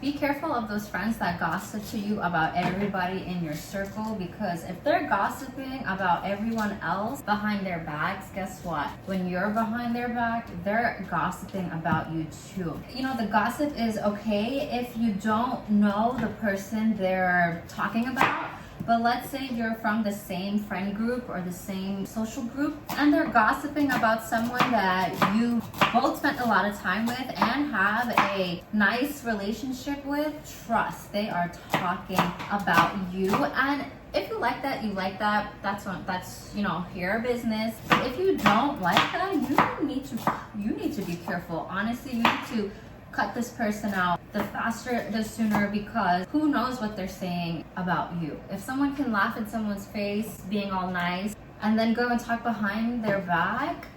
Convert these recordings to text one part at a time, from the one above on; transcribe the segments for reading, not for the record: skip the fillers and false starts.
Be careful of those friends that gossip to you about everybody in your circle, because if they're gossiping about everyone else behind their backs, guess what? When you're behind their back, they're gossiping about you too. You know, the gossip is okay if you don't know the person they're talking about. But let's say you're from the same friend group or the same social group and they're gossiping about someone that you both spent a lot of time with and have a nice relationship with. Trust, they are talking about you. And if you like that, you like that. That's your business. But if you don't like that, you need to be careful. Honestly, you need to cut this person out the faster the sooner, because who knows what they're saying about you. If someone can laugh in someone's face being all nice and then go and talk behind their back,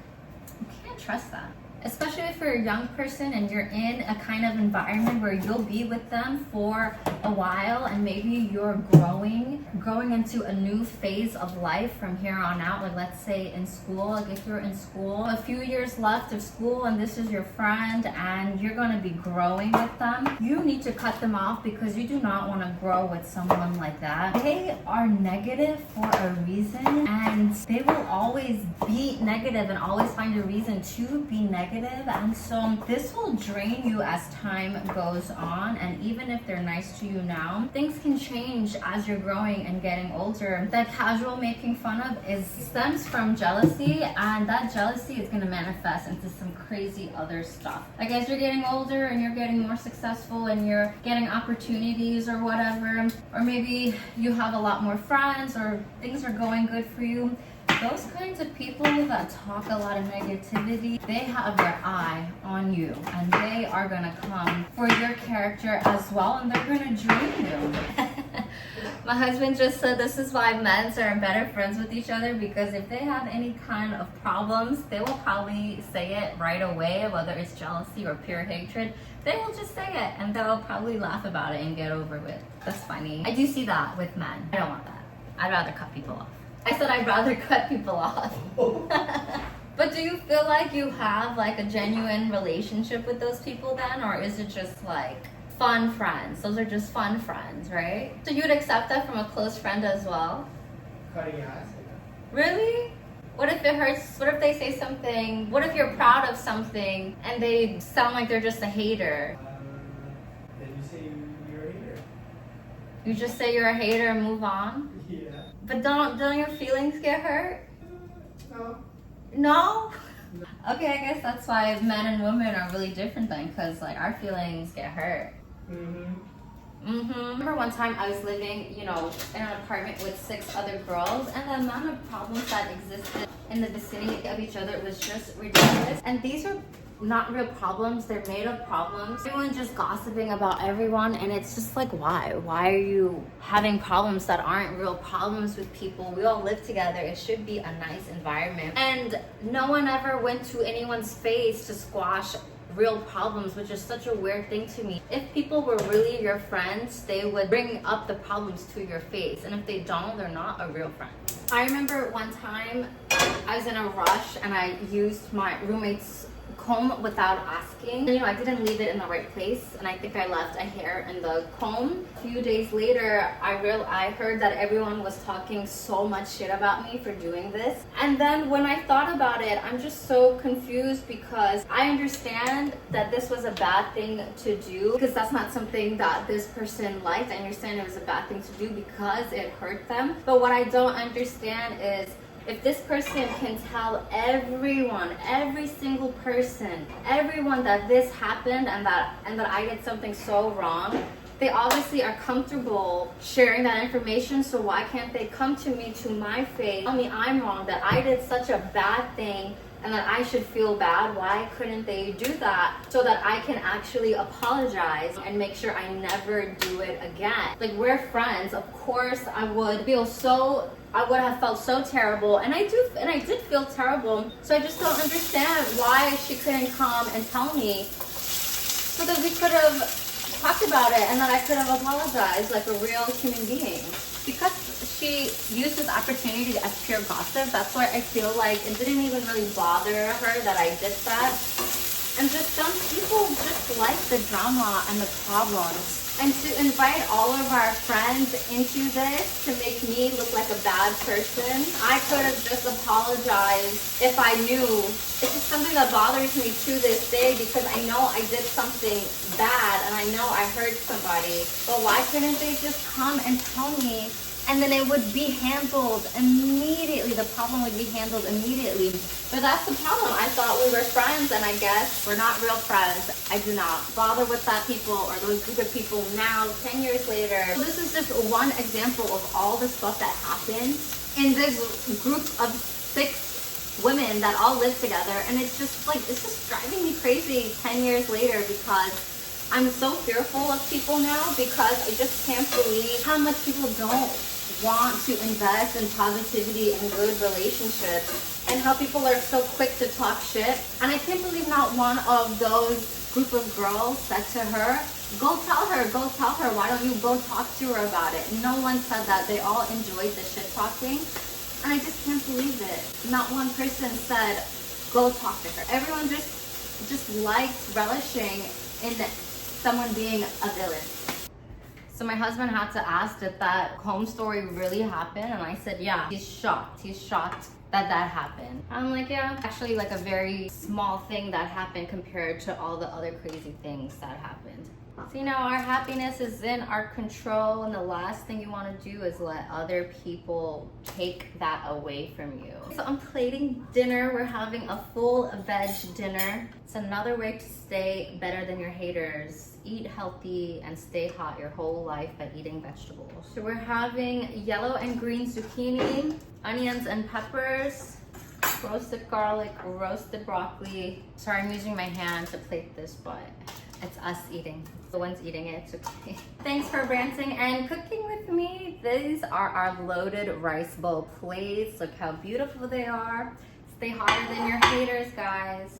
you can't trust that. Especially if you're a young person and you're in a kind of environment where you'll be with them for a while and maybe you're growing into a new phase of life from here on out. Like, let's say in school, like if you're in school, a few years left of school and this is your friend and you're going to be growing with them, you need to cut them off, because you do not want to grow with someone like that. They are negative for a reason, and they will always be negative and always find a reason to be negative. And so this will drain you as time goes on. And even if they're nice to you now, things can change as you're growing and getting older. That casual making fun of stems from jealousy, and that jealousy is going to manifest into some crazy other stuff. Like as you're getting older and you're getting more successful and you're getting opportunities or whatever, or maybe you have a lot more friends or things are going good for you, those kinds of people that talk a lot of negativity, they have their eye on you and they are going to come for your character as well, and they're going to drain you. My husband just said this is why men are better friends with each other, because if they have any kind of problems, they will probably say it right away, whether it's jealousy or pure hatred. They will just say it and they'll probably laugh about it and get over it. That's funny. I do see that with men. I don't want that. I'd rather cut people off. I said I'd rather cut people off. But do you feel like you have like a genuine relationship with those people then? Or is it just like fun friends? Those are just fun friends, right? So you'd accept that from a close friend as well? Cutting ass. Really? What if it hurts? What if they say something? What if you're proud of something and they sound like they're just a hater? Then you say you're a hater. You just say you're a hater and move on? Yeah. But don't your feelings get hurt? No. No? Okay, I guess that's why men and women are really different then, because like our feelings get hurt. Remember one time I was living, in an apartment with 6 other girls, and the amount of problems that existed in the vicinity of each other was just ridiculous. And these are not real problems, they're made up problems. Everyone just gossiping about everyone, and it's just like, why are you having problems that aren't real problems with people? We all live together. It should be a nice environment. And no one ever went to anyone's face to squash real problems, which is such a weird thing to me. If people were really your friends, they would bring up the problems to your face, and if they don't, they're not a real friend. I remember one time I was in a rush and I used my roommate's comb without asking. I didn't leave it in the right place, and I think I left a hair in the comb. A few days later, I heard that everyone was talking so much shit about me for doing this. And then when I thought about it, I'm just so confused, because I understand that this was a bad thing to do, because that's not something that this person liked. I understand it was a bad thing to do because it hurt them. But what I don't understand is, if this person can tell everyone, every single person, everyone that this happened and that I did something so wrong, they obviously are comfortable sharing that information. So why can't they come to me, to my face, tell me I'm wrong, that I did such a bad thing and that I should feel bad? Why couldn't they do that so that I can actually apologize and make sure I never do it again? Like, we're friends. Of course I would have felt so terrible, and I did feel terrible. So I just don't understand why she couldn't come and tell me, so that we could have talked about it and that I could have apologized like a real human being. Because she used this opportunity as pure gossip, that's why I feel like it didn't even really bother her that I did that. And And just some people just like the drama and the problems. And to invite all of our friends into this to make me look like a bad person, I could have just apologized if I knew. It's just something that bothers me to this day because I know I did something bad and I know I hurt somebody. But why couldn't they just come and tell me? And then it would be handled immediately. The problem would be handled immediately. But that's the problem. I thought we were friends, and I guess we're not real friends. I do not bother with that people or those group of people now, 10 years later. So this is just one example of all the stuff that happened in this group of 6 women that all live together. And it's just driving me crazy 10 years later because I'm so fearful of people now because I just can't believe how much people don't want to invest in positivity and good relationships and how people are so quick to talk shit. And I can't believe not one of those group of girls said to her, go tell her, why don't you go talk to her about it? No one said that. They all enjoyed the shit talking. And I just can't believe it. Not one person said, go talk to her. Everyone just liked relishing in someone being a villain. So my husband had to ask, did that home story really happen? And I said, yeah. He's shocked that happened. I'm like, yeah, actually like a very small thing that happened compared to all the other crazy things that happened. So, you know, our happiness is in our control, and the last thing you want to do is let other people take that away from you. So I'm plating dinner. We're having a full veg dinner. It's another way to stay better than your haters. Eat healthy and stay hot your whole life by eating vegetables. So we're having yellow and green zucchini, onions and peppers, roasted garlic, roasted broccoli. Sorry, I'm using my hand to plate this, but it's us eating. The one's eating it, it's okay. Thanks for ranting and cooking with me. These are our loaded rice bowl plates. Look how beautiful they are. Stay hotter than your haters, guys.